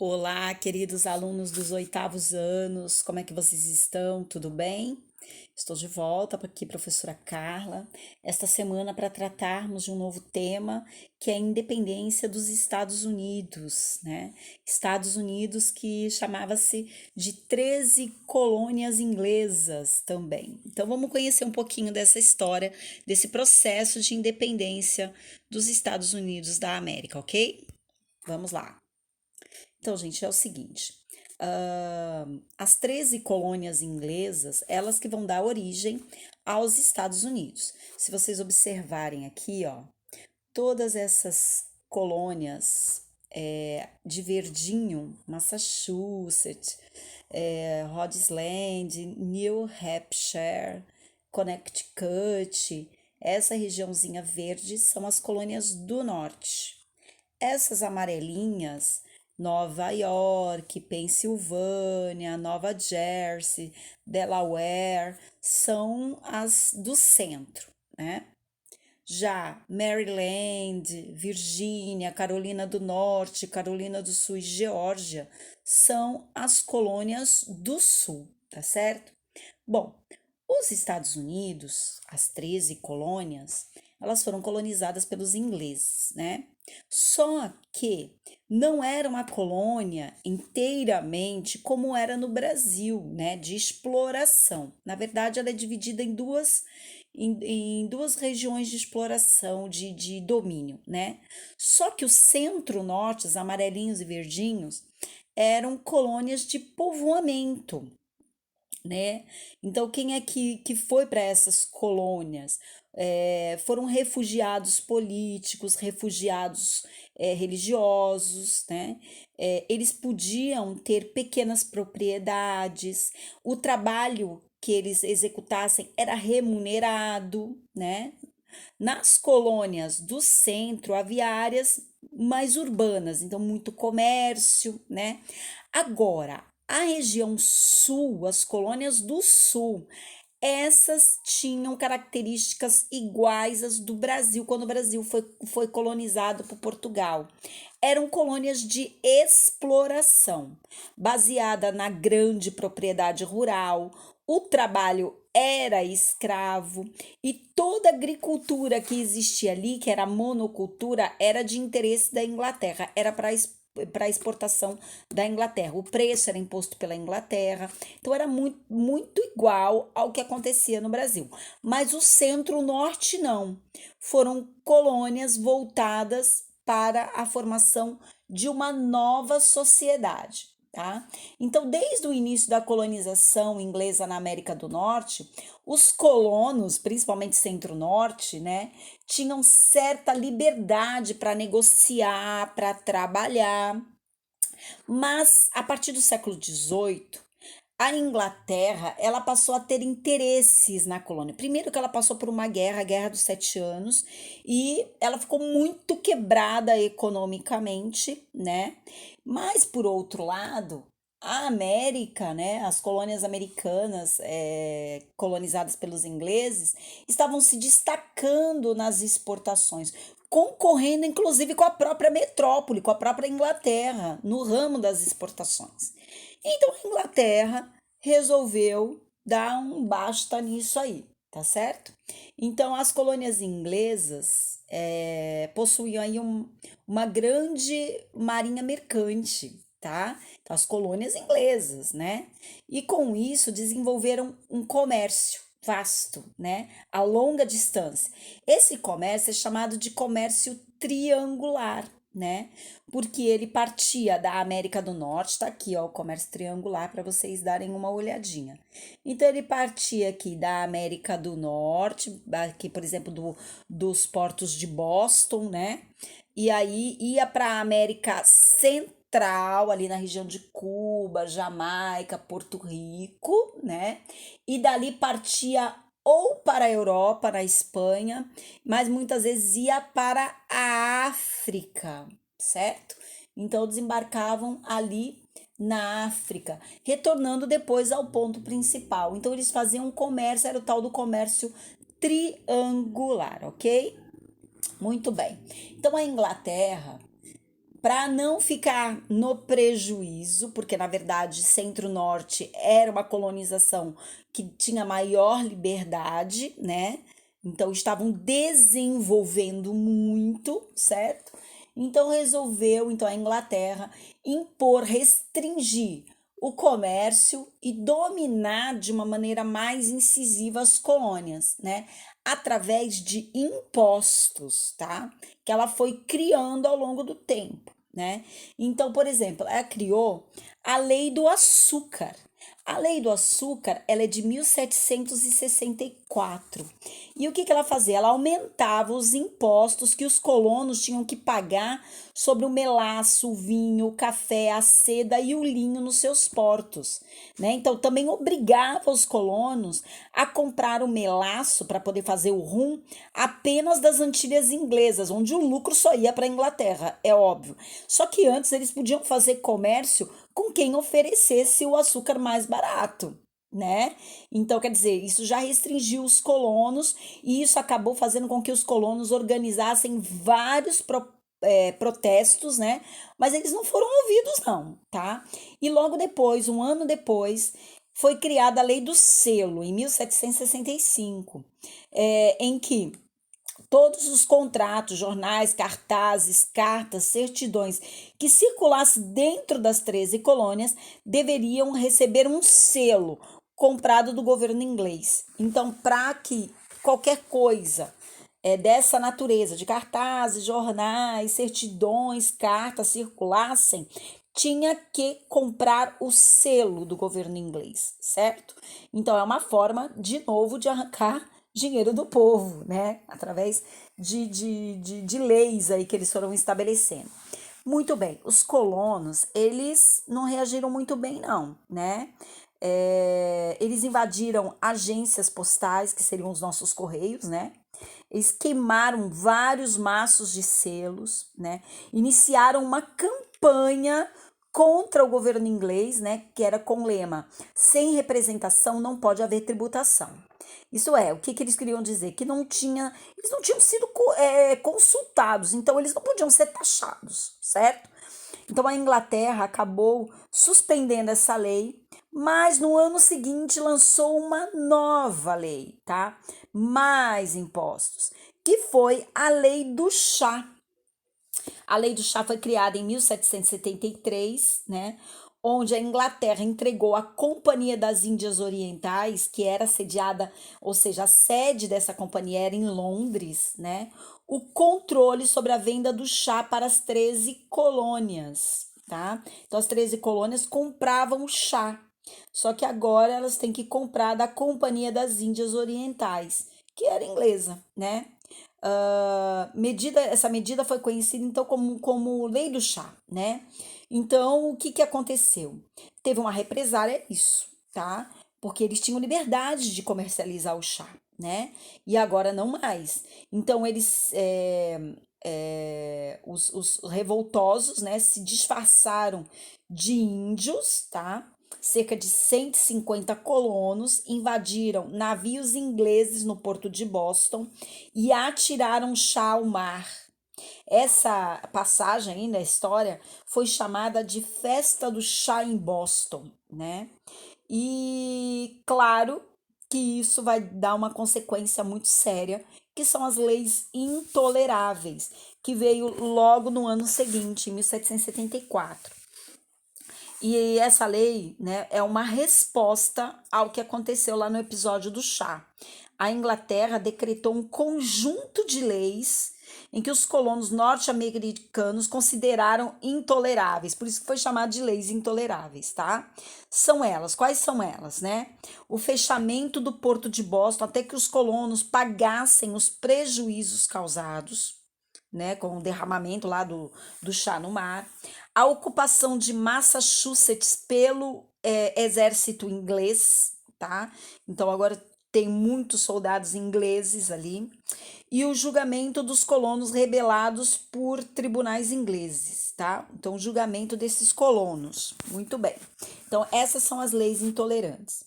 Olá, queridos alunos dos oitavos anos, como é que vocês estão? Tudo bem? Estou de volta aqui, professora Carla, esta semana para tratarmos de um novo tema que é a independência dos Estados Unidos, né? Estados Unidos que chamava-se de 13 colônias inglesas também. Então vamos conhecer um pouquinho dessa história, desse processo de independência dos Estados Unidos da América, ok? Vamos lá. Então, gente, é o seguinte: as 13 colônias inglesas, elas que vão dar origem aos Estados Unidos. Se vocês observarem aqui, ó, todas essas colônias de verdinho, Massachusetts, Rhode Island, New Hampshire, Connecticut, essa regiãozinha verde são as colônias do norte. Essas amarelinhas, Nova York, Pensilvânia, Nova Jersey, Delaware, são as do centro, né? Já Maryland, Virgínia, Carolina do Norte, Carolina do Sul e Geórgia são as colônias do sul, tá certo? Bom, os Estados Unidos, as 13 colônias, elas foram colonizadas pelos ingleses, né? Só que não era uma colônia inteiramente como era no Brasil, né? De exploração. Na verdade, ela é dividida em duas regiões de exploração, de domínio, né? Só que o centro-norte, os amarelinhos e verdinhos, eram colônias de povoamento, né? Então, quem é que foi para essas colônias? Foram refugiados políticos, refugiados religiosos, né? Eles podiam ter pequenas propriedades, o trabalho que eles executassem era remunerado, né? Nas colônias do centro havia áreas mais urbanas, então muito comércio, né? Agora, a região sul, as colônias do sul, essas tinham características iguais às do Brasil, quando o Brasil foi colonizado por Portugal. Eram colônias de exploração, baseada na grande propriedade rural, o trabalho era escravo e toda a agricultura que existia ali, que era monocultura, era de interesse da Inglaterra, era para exportação da Inglaterra. O preço era imposto pela Inglaterra, então era muito igual ao que acontecia no Brasil. Mas o centro-norte não. Foram colônias voltadas para a formação de uma nova sociedade. Tá? Então, desde o início da colonização inglesa na América do Norte, os colonos, principalmente centro-norte, né, tinham certa liberdade para negociar, para trabalhar, mas a partir do século XVIII, a Inglaterra ela passou a ter interesses na colônia. Primeiro que ela passou por uma guerra, a Guerra dos Sete Anos, e ela ficou muito quebrada economicamente, né? Mas por outro lado, a América, né, as colônias americanas colonizadas pelos ingleses, estavam se destacando nas exportações, concorrendo inclusive com a própria metrópole, com a própria Inglaterra, no ramo das exportações. Então a Inglaterra resolveu dar um basta nisso aí, tá certo? Então as colônias inglesas possuíam aí uma grande marinha mercante, tá? Então, as colônias inglesas, né? E com isso desenvolveram um comércio vasto, né? A longa distância. Esse comércio é chamado de comércio triangular, né? Porque ele partia da América do Norte, tá aqui, ó, o comércio triangular para vocês darem uma olhadinha. Então ele partia aqui da América do Norte, aqui, por exemplo, dos portos de Boston, né? E aí ia para a América Central, ali na região de Cuba, Jamaica, Porto Rico, né? E dali partia ou para a Europa, na Espanha, mas muitas vezes ia para a África, certo? Então desembarcavam ali na África, retornando depois ao ponto principal. Então eles faziam um comércio, era o tal do comércio triangular, ok? Muito bem. Então a Inglaterra para não ficar no prejuízo, porque na verdade Centro-Norte era uma colonização que tinha maior liberdade, né? Então estavam desenvolvendo muito, certo? Então resolveu, então a Inglaterra impor, restringir o comércio e dominar de uma maneira mais incisiva as colônias, né? Através de impostos, tá? Que ela foi criando ao longo do tempo, né? Então, por exemplo, ela criou a Lei do Açúcar. A Lei do Açúcar, ela é de 1764. E o que que ela fazia? Ela aumentava os impostos que os colonos tinham que pagar sobre o melaço, o vinho, o café, a seda e o linho nos seus portos, né? Então também obrigava os colonos a comprar o melaço para poder fazer o rum apenas das Antilhas Inglesas, onde o lucro só ia para a Inglaterra, é óbvio. Só que antes eles podiam fazer comércio com quem oferecesse o açúcar mais barato, né? Então, quer dizer, isso já restringiu os colonos e isso acabou fazendo com que os colonos organizassem vários protestos, né? Mas eles não foram ouvidos, não, tá? E logo depois, um ano depois, foi criada a Lei do Selo, em 1765, em que todos os contratos, jornais, cartazes, cartas, certidões que circulassem dentro das 13 colônias deveriam receber um selo comprado do governo inglês. Então, para que qualquer coisa dessa natureza, de cartazes, jornais, certidões, cartas circulassem, tinha que comprar o selo do governo inglês, certo? Então é uma forma, de novo, de arrancar dinheiro do povo, né? Através de leis aí que eles foram estabelecendo. Muito bem, os colonos, eles não reagiram muito bem, não, né? Eles invadiram agências postais, que seriam os nossos correios, né? Eles queimaram vários maços de selos, né? Iniciaram uma campanha contra o governo inglês, né? Que era com o lema: sem representação não pode haver tributação. Isso é, o que, que eles queriam dizer? Que não tinha, eles não tinham sido consultados, então eles não podiam ser taxados, certo? Então a Inglaterra acabou suspendendo essa lei, mas no ano seguinte lançou uma nova lei, tá? Mais impostos, que foi a Lei do Chá. A Lei do Chá foi criada em 1773, né? Onde a Inglaterra entregou à Companhia das Índias Orientais, que era sediada, ou seja, a sede dessa companhia era em Londres, né? O controle sobre a venda do chá para as 13 colônias, tá? Então, as 13 colônias compravam chá, só que agora elas têm que comprar da Companhia das Índias Orientais, que era inglesa, né? Essa medida foi conhecida então como Lei do Chá, né? Então, o que que aconteceu? Teve uma represária, isso, tá? Porque eles tinham liberdade de comercializar o chá, né? E agora não mais. Então, os revoltosos, né, se disfarçaram de índios, tá? Cerca de 150 colonos invadiram navios ingleses no porto de Boston e atiraram chá ao mar. Essa passagem aí na história foi chamada de Festa do Chá em Boston, né? E claro que isso vai dar uma consequência muito séria, que são as leis intoleráveis, que veio logo no ano seguinte, em 1774. E essa lei, né, é uma resposta ao que aconteceu lá no episódio do chá. A Inglaterra decretou um conjunto de leis em que os colonos norte-americanos consideraram intoleráveis, por isso que foi chamado de leis intoleráveis, tá? São elas, quais são elas, né? O fechamento do porto de Boston até que os colonos pagassem os prejuízos causados, né, com o derramamento lá do chá no mar, a ocupação de Massachusetts pelo exército inglês, tá? Então agora tem muitos soldados ingleses ali, e o julgamento dos colonos rebelados por tribunais ingleses, tá? Então, o julgamento desses colonos. Muito bem. Então, essas são as leis intolerantes.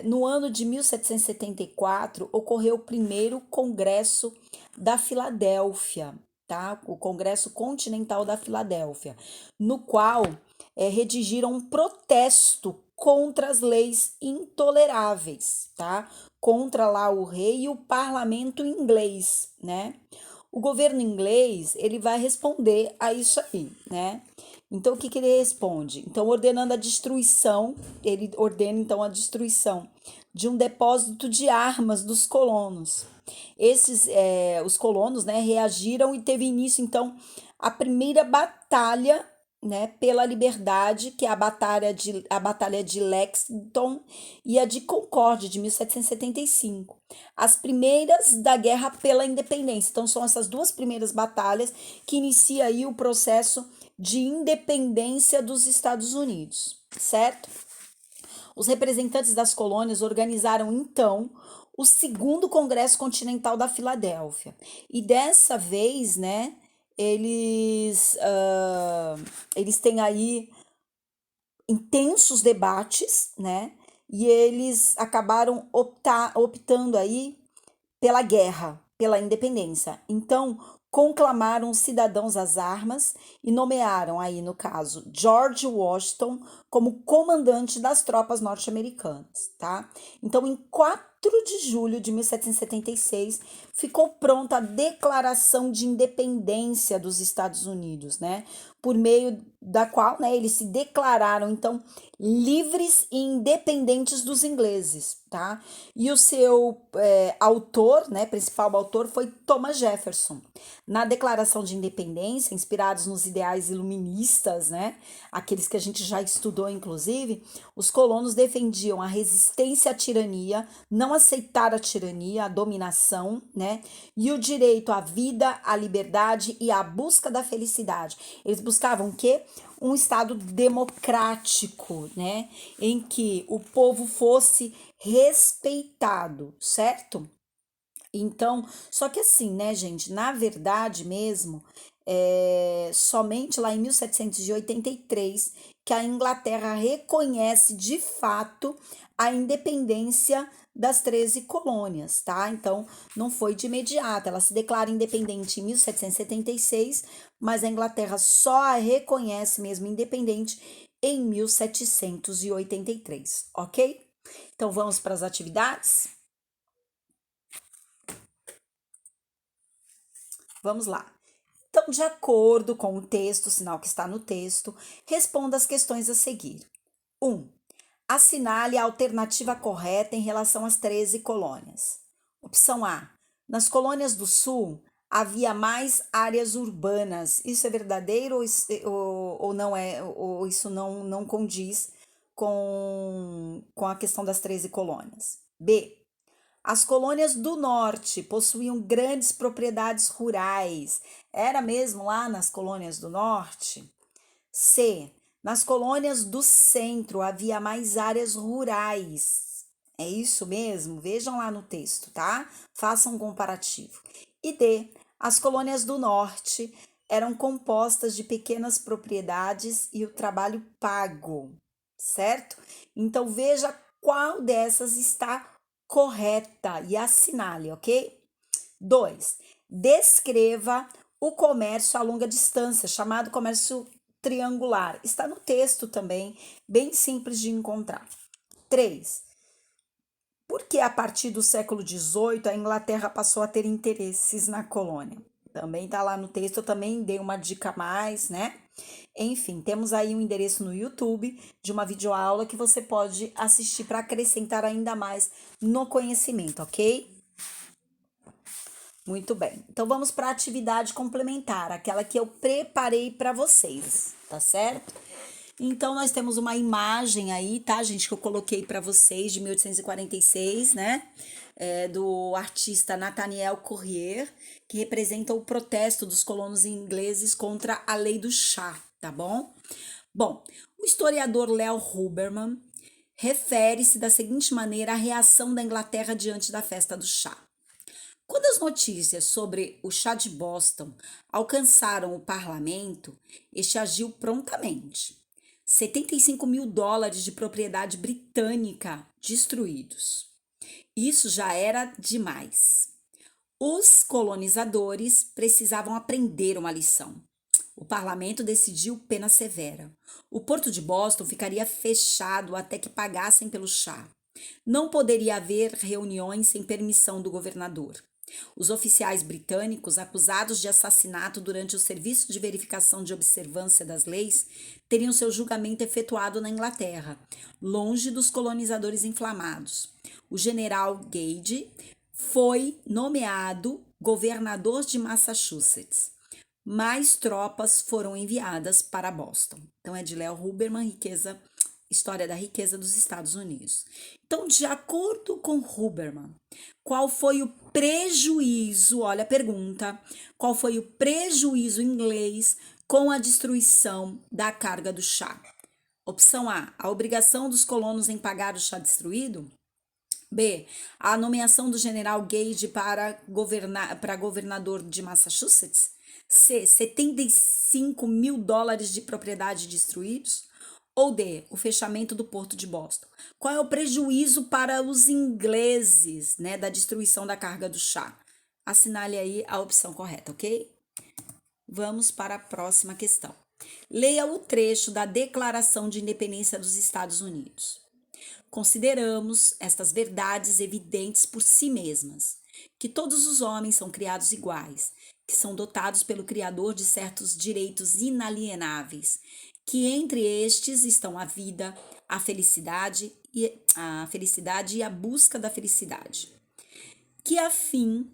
No ano de 1774, ocorreu o primeiro Congresso da Filadélfia, tá? O Congresso Continental da Filadélfia, no qual redigiram um protesto contra as leis intoleráveis, tá? Contra lá o rei e o parlamento inglês, né? O governo inglês, ele vai responder a isso aí, né? Então, o que que ele responde? Então, ordenando a destruição, ele ordena então a destruição de um depósito de armas dos colonos. Os colonos, né, reagiram e teve início então a primeira batalha, né, pela liberdade, que é a batalha de Lexington e a de Concórdia de 1775. As primeiras da guerra pela independência. Então são essas duas primeiras batalhas que inicia aí o processo de independência dos Estados Unidos, certo? Os representantes das colônias organizaram então o segundo Congresso Continental da Filadélfia. E dessa vez, né, eles têm aí intensos debates, né? E eles acabaram optando aí pela guerra, pela independência. Então, conclamaram os cidadãos às armas e nomearam aí, no caso, George Washington como comandante das tropas norte-americanas, tá? Então, em 4 de julho de 1776, ficou pronta a Declaração de Independência dos Estados Unidos, né? Por meio da qual, né, eles se declararam, então, livres e independentes dos ingleses, tá? E o seu autor, né, principal autor, foi Thomas Jefferson. Na Declaração de Independência, inspirados nos ideais iluministas, né, aqueles que a gente já estudou, inclusive, os colonos defendiam a resistência à tirania, não aceitar a tirania, a dominação, né, e o direito à vida, à liberdade e à busca da felicidade. Eles buscavam o quê? Um Estado democrático, né, em que o povo fosse respeitado, certo? Então, só que assim, né, gente, na verdade mesmo, somente lá em 1783 que a Inglaterra reconhece de fato a independência das 13 colônias, tá? Então, não foi de imediato, ela se declara independente em 1776, mas a Inglaterra só a reconhece mesmo independente em 1783, ok? Então, vamos para as atividades? Vamos lá. Então, de acordo com o texto, o sinal que está no texto, responda as questões a seguir. 1. Assinale a alternativa correta em relação às 13 colônias. Opção A. Nas colônias do Sul, havia mais áreas urbanas. Isso é verdadeiro ou não é, ou isso não condiz com a questão das 13 colônias? B. As colônias do norte possuíam grandes propriedades rurais. Era mesmo lá nas colônias do norte? C. Nas colônias do centro havia mais áreas rurais. É isso mesmo? Vejam lá no texto, tá? Façam um comparativo. E D. As colônias do norte eram compostas de pequenas propriedades e o trabalho pago, certo? Então veja qual dessas está correta e assinale, ok? 2. Descreva o comércio a longa distância, chamado comércio triangular. Está no texto também, bem simples de encontrar. 3. Por que a partir do século XVIII a Inglaterra passou a ter interesses na colônia? Também está lá no texto, eu também dei uma dica a mais, né? Enfim, temos aí um endereço no YouTube de uma videoaula que você pode assistir para acrescentar ainda mais no conhecimento, ok? Muito bem. Então vamos para a atividade complementar, aquela que eu preparei para vocês, tá certo? Então nós temos uma imagem aí, tá, gente, que eu coloquei para vocês de 1846, né? Do artista Nathaniel Courier, que representa o protesto dos colonos ingleses contra a lei do chá, tá bom? Bom, o historiador Leo Huberman refere-se da seguinte maneira à reação da Inglaterra diante da festa do chá. Quando as notícias sobre o chá de Boston alcançaram o parlamento, este agiu prontamente. 75 mil dólares de propriedade britânica destruídos. Isso já era demais. Os colonizadores precisavam aprender uma lição. O parlamento decidiu pena severa. O porto de Boston ficaria fechado até que pagassem pelo chá. Não poderia haver reuniões sem permissão do governador. Os oficiais britânicos, acusados de assassinato durante o serviço de verificação de observância das leis, teriam seu julgamento efetuado na Inglaterra, longe dos colonizadores inflamados. O general Gage foi nomeado governador de Massachusetts. Mais tropas foram enviadas para Boston. Então é de Leo Huberman, História da Riqueza dos Estados Unidos. Então, de acordo com Huberman, qual foi o prejuízo? Olha a pergunta. Qual foi o prejuízo inglês com a destruição da carga do chá? Opção A obrigação dos colonos em pagar o chá destruído. B, a nomeação do general Gage para governador de Massachusetts. C, 75 mil dólares de propriedade destruídos. Ou D, o fechamento do porto de Boston. Qual é o prejuízo para os ingleses, né, da destruição da carga do chá? Assinale aí a opção correta, ok? Vamos para a próxima questão. Leia o trecho da Declaração de Independência dos Estados Unidos. Consideramos estas verdades evidentes por si mesmas, que todos os homens são criados iguais, que são dotados pelo Criador de certos direitos inalienáveis, que entre estes estão a vida, a felicidade e a busca da felicidade. Que a fim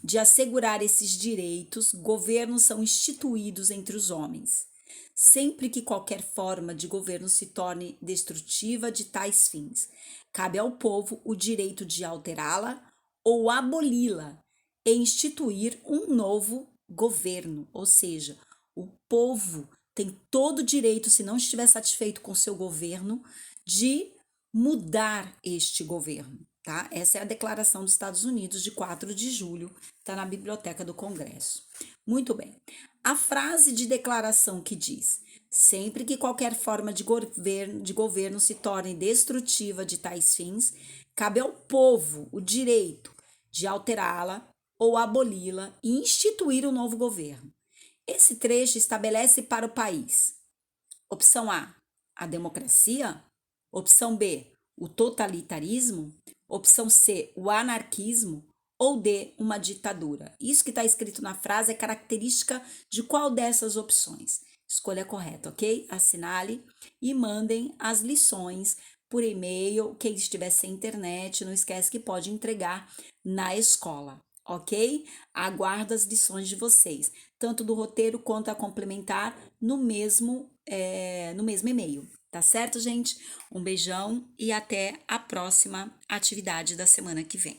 de assegurar esses direitos, governos são instituídos entre os homens, sempre que qualquer forma de governo se torne destrutiva de tais fins. Cabe ao povo o direito de alterá-la ou aboli-la e instituir um novo governo, ou seja, o povo tem todo o direito, se não estiver satisfeito com seu governo, de mudar este governo, tá? Essa é a Declaração dos Estados Unidos de 4 de julho, está na Biblioteca do Congresso. Muito bem. A frase de declaração que diz: sempre que qualquer forma de governo se torne destrutiva de tais fins, cabe ao povo o direito de alterá-la ou aboli-la e instituir um novo governo. Esse trecho estabelece para o país: opção a democracia, opção B, o totalitarismo, opção C, o anarquismo, ou D, uma ditadura. Isso que está escrito na frase é característica de qual dessas opções? Escolha a correta, ok? Assinale e mandem as lições por e-mail. Quem estiver sem internet, não esquece que pode entregar na escola, ok? Aguardo as lições de vocês, tanto do roteiro quanto a complementar no mesmo e-mail. Tá certo, gente? Um beijão e até a próxima atividade da semana que vem.